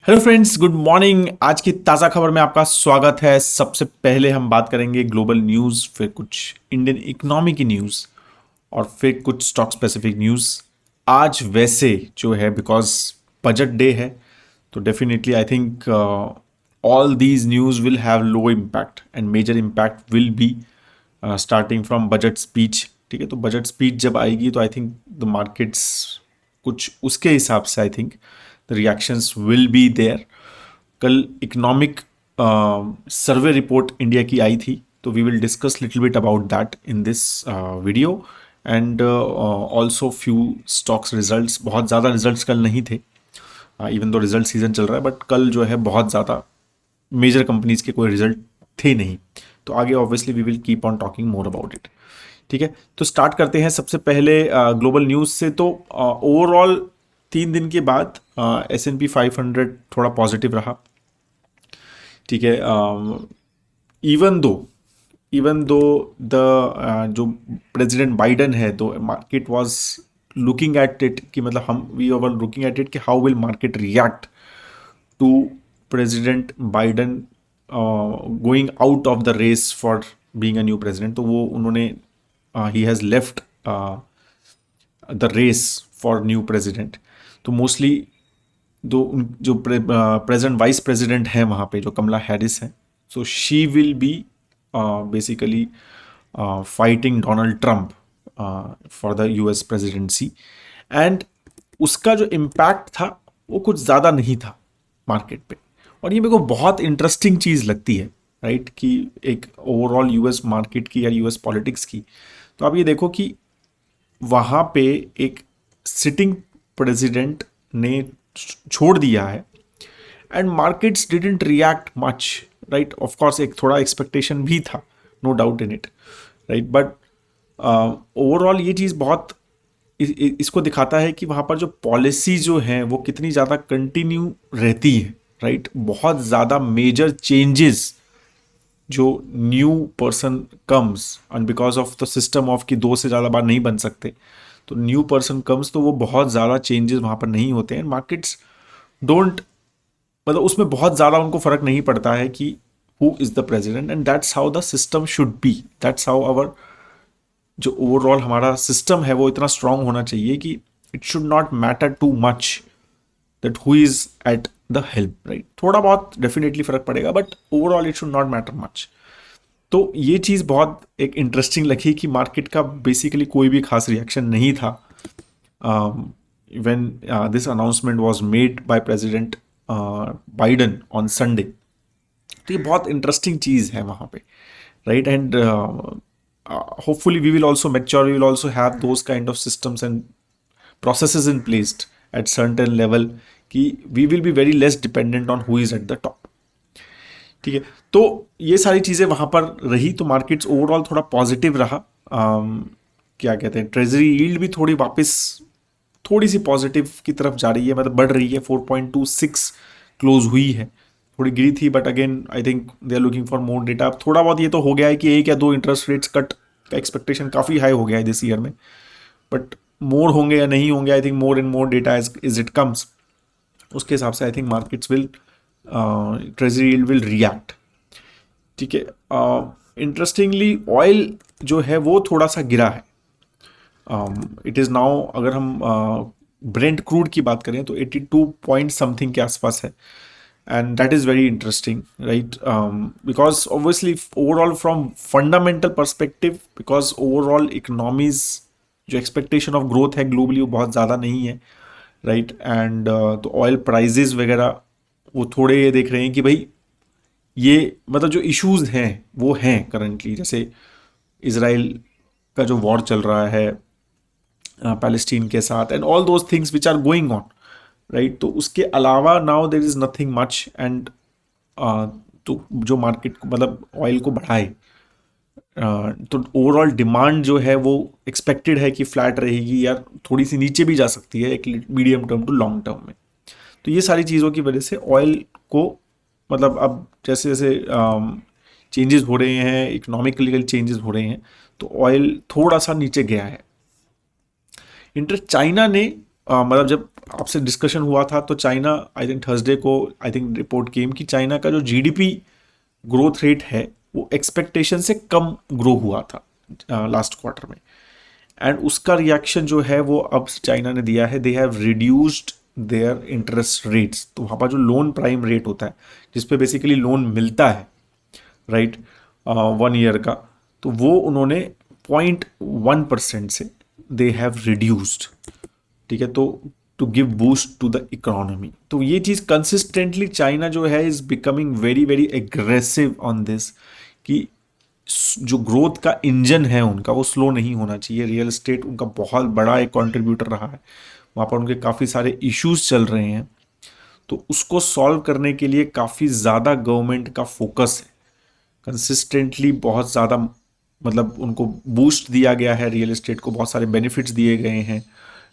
Hello friends, good morning. आज की ताज़ा खबर में आपका स्वागत है। सबसे पहले हम बात करेंगे ग्लोबल न्यूज़, फिर कुछ इंडियन इकोनॉमी की न्यूज़ और फिर कुछ स्टॉक स्पेसिफिक न्यूज़। आज वैसे जो है, बिकॉज बजट डे है, तो definitely I think all these news will have low impact and major impact will be starting from budget speech. ठीक है, तो बजट स्पीच जब आएगी तो आई थिंक द मार्केट्स कुछ उसके हिसाब से I think the reactions will be there. कल इकोनॉमिक सर्वे रिपोर्ट इंडिया की आई थी, तो we will discuss little bit about that in this video and also few stocks results. बहुत ज़्यादा रिजल्ट्स कल नहीं थे, इवन दो रिजल्ट सीजन चल रहा है, बट कल जो है बहुत ज़्यादा मेजर कंपनीज के कोई रिजल्ट थे नहीं। तो आगे obviously we will keep on talking more about it. ठीक है, तो स्टार्ट करते हैं सबसे पहले ग्लोबल न्यूज़ से। तो ओवरऑल 3 दिन के बाद S&P 500 थोड़ा पॉजिटिव रहा। ठीक है, इवन दो द जो प्रेसिडेंट बाइडन है, तो market was looking at it कि मतलब हम we were looking at it कि how will market react to president Biden going out of the race for being a new president. तो वो उन्होंने he has left the race for new president. तो mostly दो जो present vice president हैं वहाँ पे, जो कमला हैरिस हैं, so she will be basically fighting Donald Trump for the US presidency. And उसका जो इम्पैक्ट था वो कुछ ज़्यादा नहीं था मार्केट पे। और ये मेरे को बहुत इंटरेस्टिंग चीज़ लगती है, राइट, कि एक ओवरऑल यूएस मार्केट की या यूएस पॉलिटिक्स की। तो आप ये देखो कि वहाँ पे एक सिटिंग प्रेसिडेंट ने छोड़ दिया है and markets didn't react much, right. Of course एक थोड़ा एक्सपेक्टेशन भी था, no doubt in it, right, but overall ये चीज़ बहुत इसको दिखाता है कि वहाँ पर जो पॉलिसी जो है वो कितनी ज़्यादा कंटिन्यू रहती है, राइट। बहुत ज़्यादा मेजर चेंजेस जो new person comes and because of the system of कि दो से ज़्यादा बार नहीं बन सकते, तो न्यू पर्सन कम्स, तो वो बहुत ज़्यादा चेंजेस वहाँ पर नहीं होते हैं। मार्केट्स डोंट, मतलब उसमें बहुत ज़्यादा उनको फ़र्क नहीं पड़ता है कि who is the president, and that's how the system should be. That's how our जो ओवरऑल हमारा सिस्टम है वो इतना स्ट्रांग होना चाहिए कि it should not matter too much that who is at the help, right. थोड़ा बहुत डेफिनेटली फ़र्क पड़ेगा, but overall it should not matter much. तो ये चीज़ बहुत एक इंटरेस्टिंग लगी कि मार्केट का बेसिकली कोई भी खास रिएक्शन नहीं था when this announcement was made by President Biden on Sunday। तो ये बहुत इंटरेस्टिंग चीज़ है वहाँ पे, right. And hopefully we will also mature, we will also have those kind of systems and processes in place at certain level कि we will be very less dependent on who is at the top। ठीक है, तो ये सारी चीज़ें वहाँ पर रही, तो मार्केट्स ओवरऑल थोड़ा पॉजिटिव रहा। क्या कहते हैं, ट्रेजरी यील्ड भी थोड़ी वापस थोड़ी सी पॉजिटिव की तरफ जा रही है, मतलब बढ़ रही है। 4.26 क्लोज हुई है, थोड़ी गिरी थी, but again I think they are looking for more data. अब थोड़ा बहुत ये तो हो गया है कि एक या दो इंटरेस्ट रेट्स कट का एक्सपेक्टेशन काफ़ी हाई हो गया है दिस ईयर में, बट मोर होंगे या नहीं होंगे, I think more and more data is it comes, उसके हिसाब से I think markets will treasury yield will react. ठीक है, इंटरेस्टिंगली ऑयल जो है वो थोड़ा सा गिरा है। इट इज़ नाउ, अगर हम ब्रेंट क्रूड की बात करें तो 82 पॉइंट समथिंग के आसपास है, and that is very interesting, right, because obviously overall from fundamental perspective, because overall economies जो एक्सपेक्टेशन ऑफ ग्रोथ है ग्लोबली वो बहुत ज़्यादा नहीं है, राइट। एंड तो ऑयल प्राइजेज वगैरह वो थोड़े ये देख रहे हैं कि भाई ये मतलब जो इश्यूज हैं वो हैं करंटली, जैसे इसराइल का जो वॉर चल रहा है पैलेस्टीन के साथ, and all those things which are going on, right. तो उसके अलावा now there is nothing much, and तो जो मार्केट को मतलब ऑयल को बढ़ाए, तो ओवरऑल डिमांड जो है वो एक्सपेक्टेड है कि फ्लैट रहेगी या थोड़ी सी नीचे भी जा सकती है एक medium term to long term में। तो ये सारी चीज़ों की वजह से ऑयल को मतलब अब जैसे जैसे चेंजेस हो रहे हैं, इकोनॉमिकली चेंजेस हो रहे हैं, तो ऑयल थोड़ा सा नीचे गया है। इंटर चाइना ने मतलब जब आपसे डिस्कशन हुआ था तो चाइना, आई थिंक थर्सडे को आई थिंक रिपोर्ट केम कि चाइना का जो जीडीपी ग्रोथ रेट है वो एक्सपेक्टेशन से कम ग्रो हुआ था लास्ट क्वार्टर में। एंड उसका रिएक्शन जो है वो अब चाइना ने दिया है, they have reduced their interest rates. तो वहाँ पर जो लोन प्राइम रेट होता है जिसपे बेसिकली लोन मिलता है, राइट, 1 ईयर का, तो वो उन्होंने 0.1% से दे हैव रिड्यूस्ड। ठीक है, तो to give boost to the economy. तो ये चीज़ कंसिस्टेंटली चाइना जो है is becoming very very aggressive on this कि जो ग्रोथ का इंजन है उनका वो स्लो नहीं होना चाहिए। रियल एस्टेट उनका बहुत बड़ा एक कंट्रीब्यूटर रहा है, वहाँ पर उनके काफ़ी सारे इश्यूज चल रहे हैं, तो उसको सॉल्व करने के लिए काफ़ी ज़्यादा गवर्नमेंट का फोकस है। कंसिस्टेंटली बहुत ज़्यादा मतलब उनको बूस्ट दिया गया है, रियल एस्टेट को बहुत सारे बेनिफिट्स दिए गए हैं,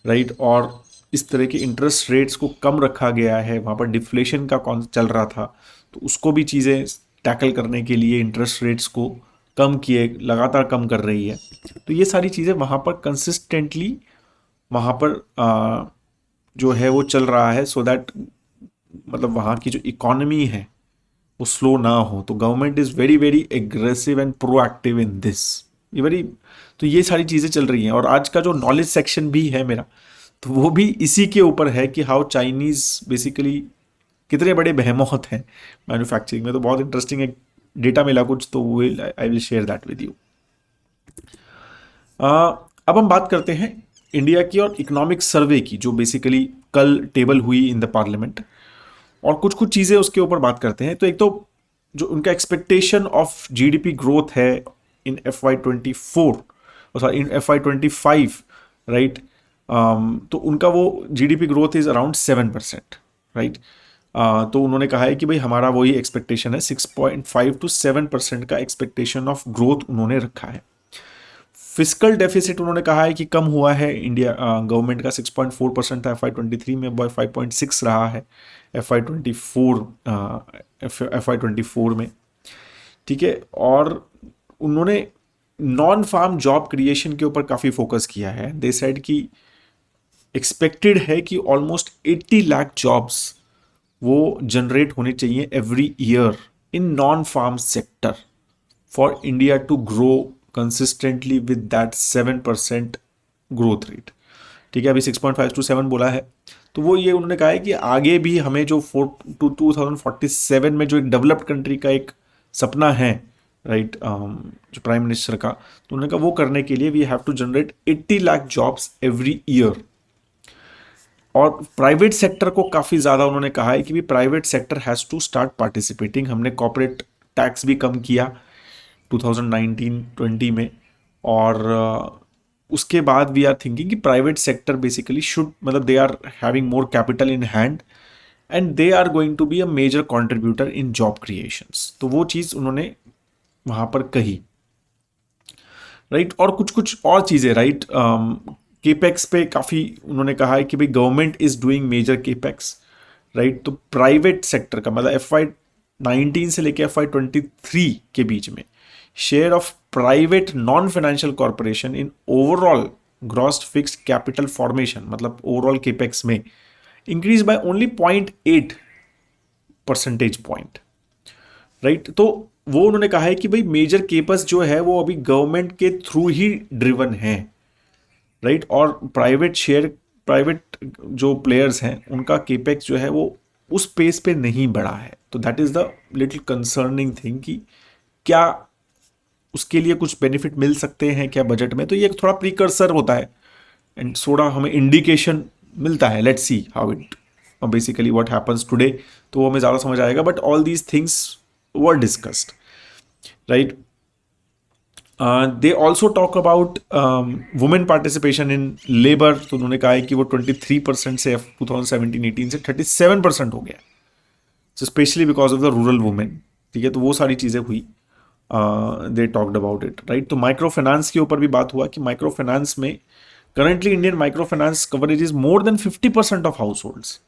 राइट। और इस तरह के इंटरेस्ट रेट्स को कम रखा गया है। वहाँ पर डिफ्लेशन का कौन चल रहा था, तो उसको भी चीज़ें टैकल करने के लिए इंटरेस्ट रेट्स को कम किए, लगातार कम कर रही है। तो ये सारी चीज़ें वहाँ पर कंसिस्टेंटली वहाँ पर जो है वो चल रहा है, सो दैट मतलब वहाँ की जो इकोनॉमी है वो स्लो ना हो। तो government is very very aggressive and proactive in this, ये वेरी, तो ये सारी चीज़ें चल रही हैं। और आज का जो नॉलेज सेक्शन भी है मेरा, तो वो भी इसी के ऊपर है कि हाउ चाइनीज़ बेसिकली कितने बड़े बेहमौत हैं मैन्युफैक्चरिंग में। तो बहुत इंटरेस्टिंग एक डेटा मिला कुछ, तो वो I will share that with you. अब हम बात करते हैं इंडिया की और इकोनॉमिक सर्वे की, जो बेसिकली कल टेबल हुई इन द पार्लियामेंट, और कुछ कुछ चीज़ें उसके ऊपर बात करते हैं। तो एक तो जो उनका एक्सपेक्टेशन ऑफ जीडीपी ग्रोथ है इन FY24 और सॉरी इन FY25, राइट, तो उनका वो GDP growth is around 7%, right. तो उन्होंने कहा है कि भाई हमारा वही एक्सपेक्टेशन है, 6.5 to 7% का एक्सपेक्टेशन ऑफ ग्रोथ उन्होंने रखा है। फिस्कल डेफिसिट उन्होंने कहा है कि कम हुआ है इंडिया गवर्नमेंट का, 6.4% था FY23 में, 5.6 रहा है FY24 में, ठीक है। और उन्होंने नॉन फार्म जॉब क्रिएशन के ऊपर काफ़ी फोकस किया है। दे सेड कि एक्सपेक्टेड है कि ऑलमोस्ट 80 लाख जॉब्स वो जनरेट होने चाहिए every year in non farm sector for India to grow consistently with that 7% growth rate. ठीक है, अभी 6.5 to 7 बोला है, तो वो ये उन्होंने कहा है कि आगे भी हमें जो 2047 में जो एक डेवलप्ड कंट्री का एक सपना है, राइट, जो प्राइम मिनिस्टर का, तो उन्होंने कहा वो करने के लिए we have to generate 80 lakh jobs every year. और प्राइवेट सेक्टर को काफ़ी ज़्यादा उन्होंने कहा है कि भी private sector has to start participating. हमने कॉर्पोरेट टैक्स भी कम किया 2019-20 में, और उसके बाद वी आर थिंकिंग कि प्राइवेट सेक्टर बेसिकली शुड, मतलब they are having more capital in hand and they are going to be a major contributor in job creations. तो वो चीज़ उन्होंने वहाँ पर कही, राइट। और कुछ कुछ और चीज़ें, राइट, केपेक्स पे काफ़ी उन्होंने कहा है कि भाई government is doing major capex, right. तो प्राइवेट सेक्टर का मतलब FY19 से लेकर FY23 के बीच में share of private non financial corporation in overall gross fixed capital formation, मतलब ओवरऑल केपेक्स में increase by only 0.8 percentage point, right. तो वो उन्होंने कहा है कि भाई मेजर केपेक्स जो है वो अभी गवर्नमेंट के थ्रू ही ड्रिवन है, राइट। और प्राइवेट जो प्लेयर्स हैं उनका केपेक्स जो है वो उस पेस पे नहीं बढ़ा है। तो that is the little concerning thing कि क्या उसके लिए कुछ बेनिफिट मिल सकते हैं क्या बजट में। तो ये थोड़ा प्रीकर्सर होता है एंड थोड़ा हमें इंडिकेशन मिलता है। Let's see how it basically what happens today, तो वो हमें ज़्यादा समझ आएगा। But all these things were discussed, right. They also talk about women participation in labour. तो उन्होंने कहा है कि वो 23% से 2017-18 से 37% हो गया, specially because of the rural women. ठीक है, तो वो सारी चीज़ें हुई, they talked about it, right. तो माइक्रो फाइनेंस के ऊपर भी बात हुआ कि माइक्रो फाइनेंस में currently Indian micro finance coverage is more than 50% of house holds,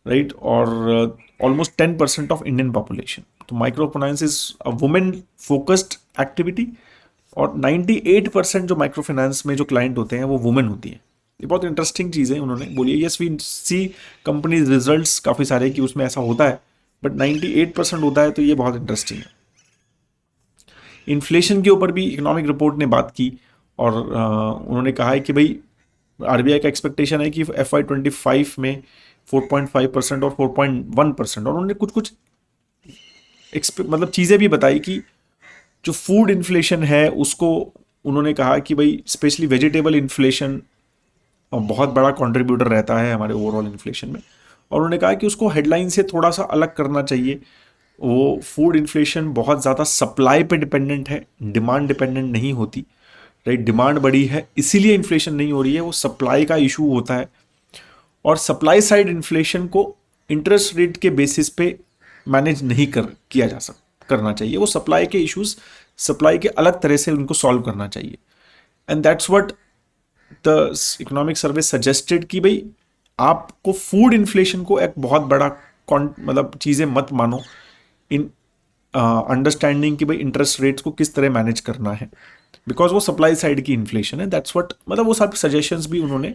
right, और ऑलमोस्ट 10% ऑफ इंडियन पॉपुलेशन। तो micro finance is a women focused activity, और 98% जो माइक्रो फाइनेंस में जो क्लाइंट होते हैं वो वुमेन होती हैं, ये बहुत इंटरेस्टिंग चीज़ है उन्होंने बोली है। Yes we see companies results काफ़ी सारे कि उसमें ऐसा होता है, बट 98% होता है, तो ये बहुत इंटरेस्टिंग है। इन्फ्लेशन के ऊपर भी इकोनॉमिक रिपोर्ट ने बात की और उन्होंने कहा है कि भाई आरबीआई का एक्सपेक्टेशन है कि FY25 में 4.5% और 4.1%, और उन्होंने कुछ कुछ मतलब चीज़ें भी बताई कि जो फूड इन्फ्लेशन है उसको उन्होंने कहा कि भाई स्पेशली वेजिटेबल इन्फ्लेशन बहुत बड़ा कंट्रीब्यूटर रहता है हमारे ओवरऑल इन्फ्लेशन में, और उन्होंने कहा कि उसको हेडलाइन से थोड़ा सा अलग करना चाहिए। वो फूड इन्फ्लेशन बहुत ज़्यादा सप्लाई पे डिपेंडेंट है, डिमांड डिपेंडेंट नहीं होती, राइट। डिमांड बड़ी है इसीलिए इन्फ्लेशन नहीं हो रही है, वो सप्लाई का इशू होता है। और सप्लाई साइड इन्फ्लेशन को इंटरेस्ट रेट के बेसिस पे मैनेज नहीं किया जा करना चाहिए। वो सप्लाई के इश्यूज सप्लाई के अलग तरह से उनको सॉल्व करना चाहिए। And that's what the economic survey suggested कि भाई आपको फूड इन्फ्लेशन को एक बहुत बड़ा मतलब चीज़ें मत मानो इन अंडरस्टैंडिंग कि भाई इंटरेस्ट रेट्स को किस तरह मैनेज करना है, बिकॉज वो सप्लाई साइड की इन्फ्लेशन है। दैट्स व्हाट मतलब वो सारे सजेशंस भी उन्होंने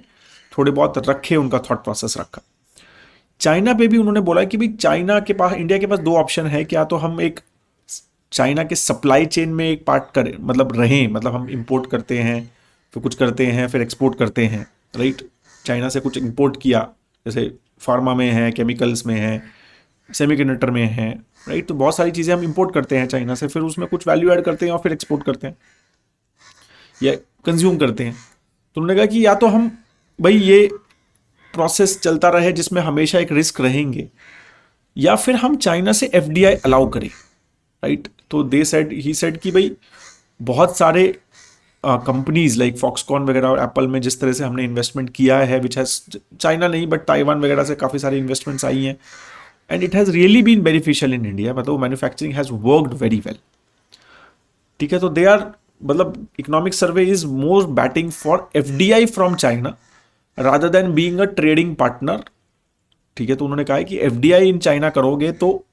थोड़े बहुत रखे, उनका थॉट प्रोसेस रखा। चाइना पे भी उन्होंने बोला कि भाई चाइना के पास इंडिया के पास दो ऑप्शन है, क्या तो हम एक चाइना के सप्लाई चेन में एक पार्ट करें, मतलब रहें, मतलब हम इंपोर्ट करते हैं फिर कुछ करते हैं फिर एक्सपोर्ट करते हैं, राइट। चाइना से कुछ इंपोर्ट किया, जैसे फार्मा में है, केमिकल्स में है, सेमीकंडक्टर में है, राइट। तो बहुत सारी चीज़ें हम इंपोर्ट करते हैं चाइना से, फिर उसमें कुछ वैल्यू ऐड करते हैं और फिर एक्सपोर्ट करते हैं या कंज्यूम करते हैं। तो उन्होंने कहा कि या तो हम भाई ये प्रोसेस चलता रहे जिसमें हमेशा एक रिस्क रहेंगे, या फिर हम चाइना से FDI अलाउ करें, राइट। तो दे सेड ही सेड कि भाई बहुत सारे कंपनीज लाइक फॉक्सकॉन वगैरह और एप्पल में जिस तरह से हमने इन्वेस्टमेंट किया है, विच हैज़ चाइना नहीं बट ताइवान वगैरह से काफ़ी सारी इन्वेस्टमेंट्स आई हैं, and it has really been beneficial in India, मतलब manufacturing has worked very well, ठीक है। तो दे आर मतलब economic survey is more batting for FDI from China rather than being a trading partner, ठीक है। तो उन्होंने कहा है कि FDI इन चाइना करोगे तो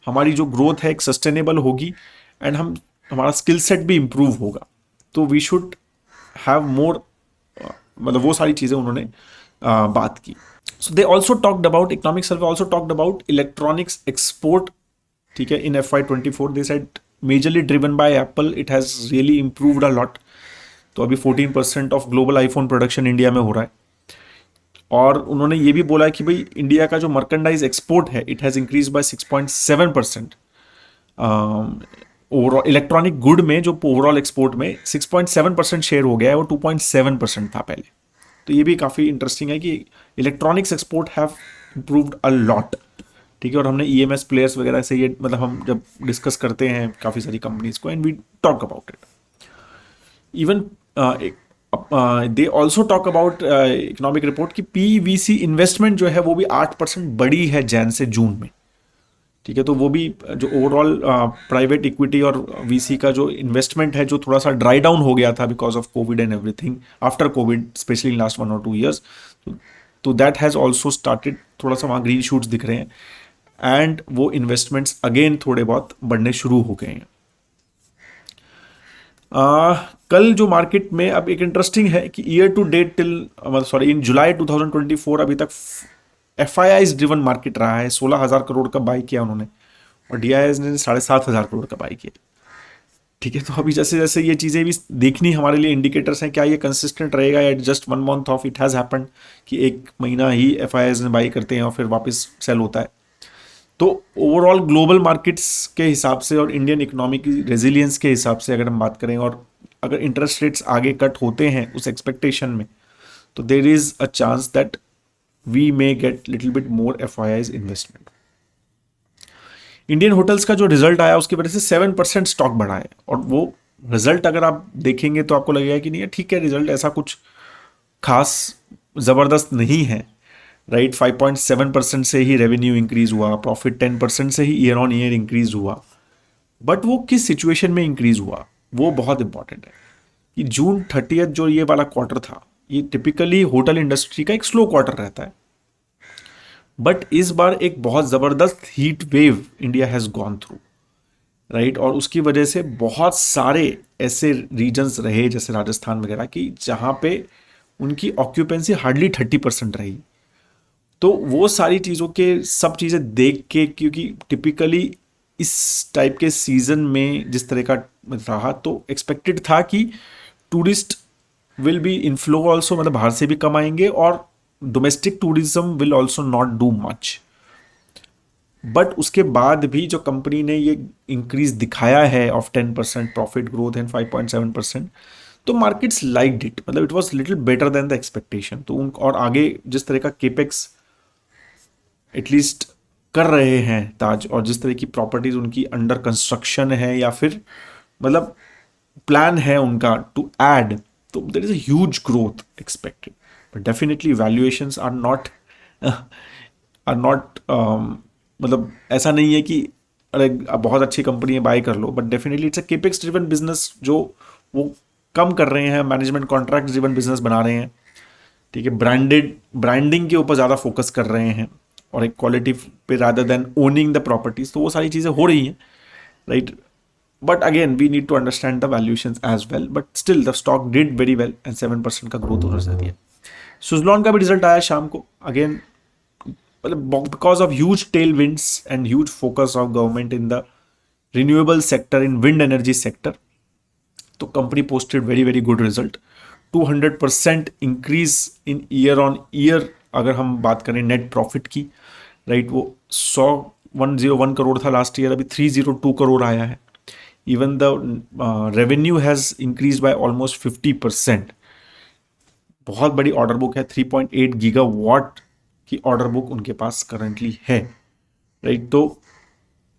हमारी जो ग्रोथ है एक सस्टेनेबल होगी एंड हमारा स्किल सेट भी इंप्रूव होगा, तो वी शुड हैव मोर, मतलब वो सारी चीज़ें उन्होंने बात की। So they also talked about, economic survey also talked about electronics export, ठीक है। In FY24 they said majorly driven by Apple, it has really improved a lot. तो अभी 14% of global iPhone production India में हो रहा है। और उन्होंने ये भी बोला कि भाई इंडिया का जो मर्केंडाइज एक्सपोर्ट है it has increase by 6.7%। Overall electronic good में जो ओवरऑल एक्सपोर्ट में 6.7% शेयर हो गया है, वो 2.7% था पहले। तो ये भी काफ़ी इंटरेस्टिंग है कि electronics export have improved a lot, ठीक है। और हमने EMS प्लेयर्स वगैरह से ये मतलब हम जब डिस्कस करते हैं काफ़ी सारी कंपनीज को and we talk about it, even they also talk about economic report की PVC इन्वेस्टमेंट जो है वो भी 8% बढ़ी है जैन से जून में, ठीक है। तो वो भी जो ओवरऑल प्राइवेट इक्विटी और VC का जो इन्वेस्टमेंट है जो थोड़ा सा ड्राई डाउन हो गया था because of Covid and everything after Covid specially in last 1 or 2 years, तो दैट हैज़ ऑल्सो स्टार्टेड, थोड़ा सा वहाँ ग्रीन शूट्स दिख रहे हैं एंड वो इन्वेस्टमेंट्स अगेन थोड़े बहुत बढ़ने शुरू हो गए हैं। कल जो मार्केट में अब एक इंटरेस्टिंग है कि ईयर टू डेट इन जुलाई 2024 अभी तक FIIs ड्रिवन मार्केट रहा है। 16,000 करोड़ का बाई किया उन्होंने और DIIs ने 7,500 करोड़ का बाई किया, ठीक है। तो अभी जैसे जैसे ये चीज़ें भी देखनी हमारे लिए इंडिकेटर्स हैं, क्या ये कंसिस्टेंट रहेगा at just 1 month of it has happened कि 1 महीना ही FIIs ने बाई करते हैं और फिर वापस सेल होता है। तो ओवरऑल ग्लोबल मार्केट्स के हिसाब से और इंडियन इकोनॉमी की रेजिलियंस के हिसाब से अगर हम बात करें और अगर इंटरेस्ट रेट्स आगे कट होते हैं उस एक्सपेक्टेशन में, तो there is a chance that we may get little bit more FIIs investment. Indian Hotels का जो रिजल्ट आया उसकी वजह से 7% स्टॉक बढ़ा है, और वो रिजल्ट अगर आप देखेंगे तो आपको लगेगा कि नहीं ठीक है, रिजल्ट ऐसा कुछ खास ज़बरदस्त नहीं है, राइट। 5.7% से ही रेवेन्यू इंक्रीज हुआ, प्रॉफिट 10% से ही ईयर ऑन ईयर इंक्रीज हुआ, बट वो किस सिचुएशन में इंक्रीज हुआ वो बहुत इंपॉर्टेंट है। कि जून 30 जो ये वाला क्वार्टर था, ये टिपिकली होटल इंडस्ट्री का एक स्लो क्वार्टर रहता है, बट इस बार एक बहुत ज़बरदस्त heat wave India has gone through, right. और उसकी वजह से बहुत सारे ऐसे रीजन्स रहे जैसे राजस्थान वगैरह की जहाँ पे उनकी ऑक्यूपेंसी हार्डली 30% रही। तो वो सारी चीज़ों के सब चीज़ें देख के, क्योंकि टिपिकली इस टाइप के सीजन में जिस तरह का रहा, तो एक्सपेक्टेड था कि tourist will be inflow also, मतलब बाहर से भी कम आएंगे, और domestic tourism will also not do much. But उसके बाद भी जो कंपनी ने ये इंक्रीज दिखाया है ऑफ 10% प्रॉफिट ग्रोथ एंड 5.7%, तो मार्केट्स लाइक्ड इट, मतलब it was little better than the expectation. तो उन और आगे जिस तरह का केपेक्स एटलीस्ट कर रहे हैं ताज, और जिस तरह की प्रॉपर्टीज उनकी अंडर कंस्ट्रक्शन है या फिर मतलब प्लान है उनका टू ऐड, तो there is a huge growth expected. But definitely valuations are not मतलब ऐसा नहीं है कि अरे अब बहुत अच्छी कंपनी है बाय कर लो, but definitely it's a capex driven business जो वो कम कर रहे हैं, मैनेजमेंट कॉन्ट्रैक्ट ड्रिवन बिजनेस बना रहे हैं, ठीक है, ब्रांडिंग के ऊपर ज़्यादा फोकस कर रहे हैं और एक क्वालिटी पे rather than owning the properties, तो वो सारी चीज़ें हो रही हैं, right. But again we need to understand the valuations as well, but still the stock did very well and 7% का ग्रोथ उधर से दिया। सुजलॉन का भी रिजल्ट आया शाम को, अगेन मतलब because of huge tailwinds and huge focus of government in the renewable sector, in wind energy sector, तो company posted very very good result. 200% increase in year on year अगर हम बात करें net profit की, right, वो 101 करोड़ था last year, अभी 302 करोड़ आया है। Even the revenue has increase by almost 50%। बहुत बड़ी ऑर्डर बुक है, 3.8 गीगावाट की ऑर्डर बुक उनके पास करंटली है, राइट। तो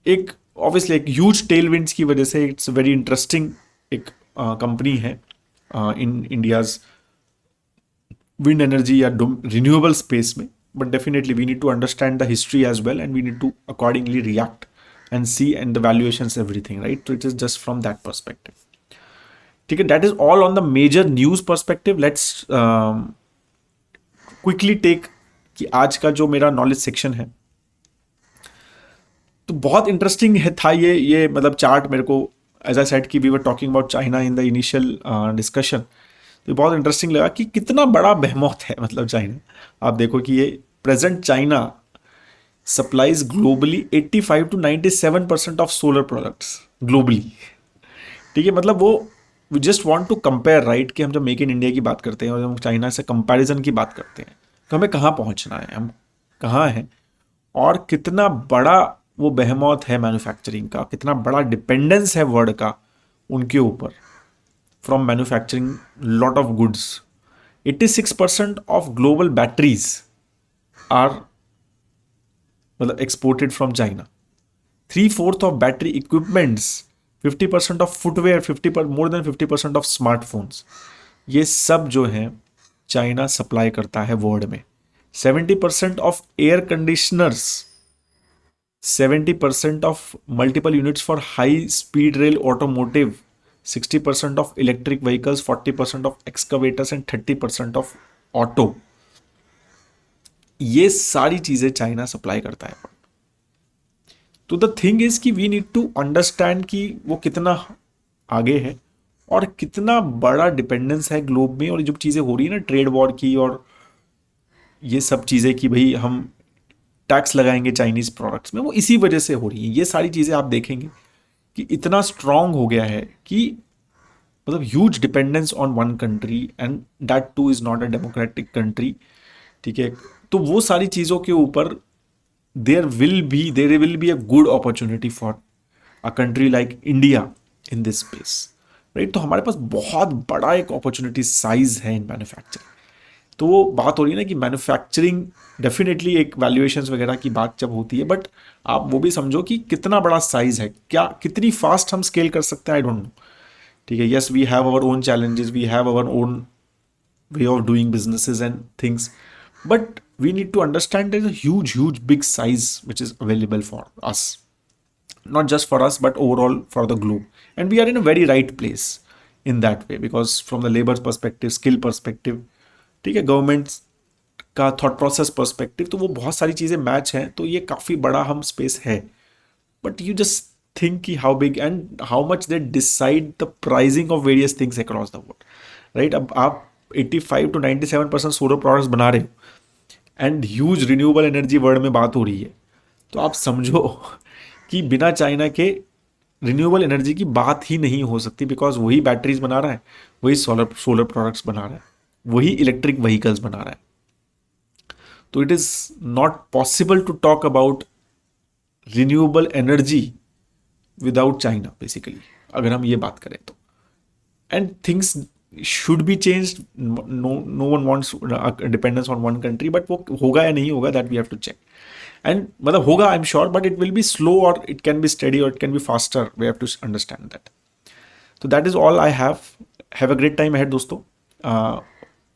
एक ऑब्वियसली एक ह्यूज टेल विंड्स की वजह से इट्स वेरी इंटरेस्टिंग एक कंपनी है इन इंडियाज विंड एनर्जी या रिन्यूएबल स्पेस में। But definitely we need to understand the history as well and we need to accordingly react and see and the valuations everything, right. तो it is just from that perspective, ठीक है। That is all on the major news perspective. Let's quickly take कि आज का जो मेरा knowledge section है, तो बहुत इंटरेस्टिंग है था ये मतलब चार्ट मेरे को, एज आई सेड कि we were talking about China in the initial discussion, तो बहुत इंटरेस्टिंग लगा कि कितना बड़ा बेहमौत है मतलब चाइना। आप देखो कि ये present China supplies globally 85 to 97% of solar products globally, ठीक है। मतलब वो we just want to compare, right, कि हम जब मेक इन इंडिया की बात करते हैं और हम चाइना से कंपैरिजन की बात करते हैं, तो हमें कहाँ पहुँचना है, हम कहाँ हैं, और कितना बड़ा वो बेहमौत है मैन्युफैक्चरिंग का, कितना बड़ा डिपेंडेंस है वर्ल्ड का उनके ऊपर from manufacturing lot of goods. 86% of global batteries are मतलब exported from China. 3/4 of battery equipments, 50% of footwear, 50% of smartphones, ये सब जो है चाइना सप्लाई करता है वर्ल्ड में। 70% of air conditioners, 70% of multiple units for high speed rail automotive, 60% of electric vehicles, 40% of excavators and 30% of auto, ये सारी चीजें चाइना सप्लाई करता है। तो द थिंग इज कि वी नीड टू अंडरस्टैंड कि वो कितना आगे है और कितना बड़ा डिपेंडेंस है ग्लोब में, और जो चीजें हो रही है ना ट्रेड वॉर की और ये सब चीजें कि भाई हम टैक्स लगाएंगे चाइनीज प्रोडक्ट्स में, वो इसी वजह से हो रही है। ये सारी चीज़ें आप देखेंगे कि इतना स्ट्रांग हो गया है कि मतलब huge dependence on one country and that too is not a democratic country, ठीक है। तो वो सारी चीज़ों के ऊपर there will be a good opportunity for a country like India in this space, right. तो हमारे पास बहुत बड़ा एक अपॉर्चुनिटी साइज है इन मैन्युफैक्चरिंग। तो वो बात हो रही है ना कि मैन्युफैक्चरिंग डेफिनेटली एक वैल्यूएशंस वगैरह की बात जब होती है, बट आप वो भी समझो कि कितना बड़ा साइज है, क्या कितनी फास्ट हम स्केल कर सकते हैं, आई डोंट नो, ठीक है। Yes, we have our own challenges, we have our own way of doing businesses and things, but we need to understand there is a huge big size which is available for us, not just for us but overall for the globe, and we are in a very right place in that way because from the labor perspective, skill perspective, ठीक है, government का thought process perspective, तो वो बहुत सारी चीज़ें match हैं, तो ये काफ़ी बड़ा हम स्पेस है। बट यू जस्ट थिंक कि how big and how much they decide the pricing of various things across the world, right. अब आप 85 to 97% सोलर प्रोडक्ट्स बना रहे हो and huge renewable energy world में बात हो रही है, तो आप समझो कि बिना चाइना के रिन्यूएबल एनर्जी की बात ही नहीं हो सकती, बिकॉज वही बैटरीज बना रहा है, वही सोलर सोलर प्रोडक्ट्स बना रहा है, वही इलेक्ट्रिक व्हीकल्स बना रहा है. तो it is not possible to talk about renewable energy without China basically, अगर हम ये बात करें तो. And things should be change. No one wants dependence on one country, but वो होगा या नहीं होगा that we have to check. And मतलब होगा I am sure, but it will be slow और इट कैन बी स्टडी और it can be faster. We have to understand that. तो that is all I have a great time ahead दोस्तों.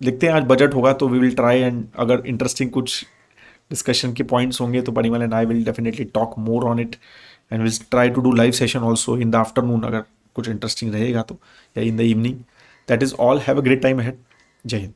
देखते हैं, आज budget होगा तो we will try, and अगर इंटरेस्टिंग कुछ डिस्कशन के पॉइंट्स होंगे तो Parimal and I will definitely talk more on it, and will try to do live session also in the afternoon अगर कुछ इंटरेस्टिंग रहेगा तो, या in the evening. That is all. Have a great time ahead. जय हिंद.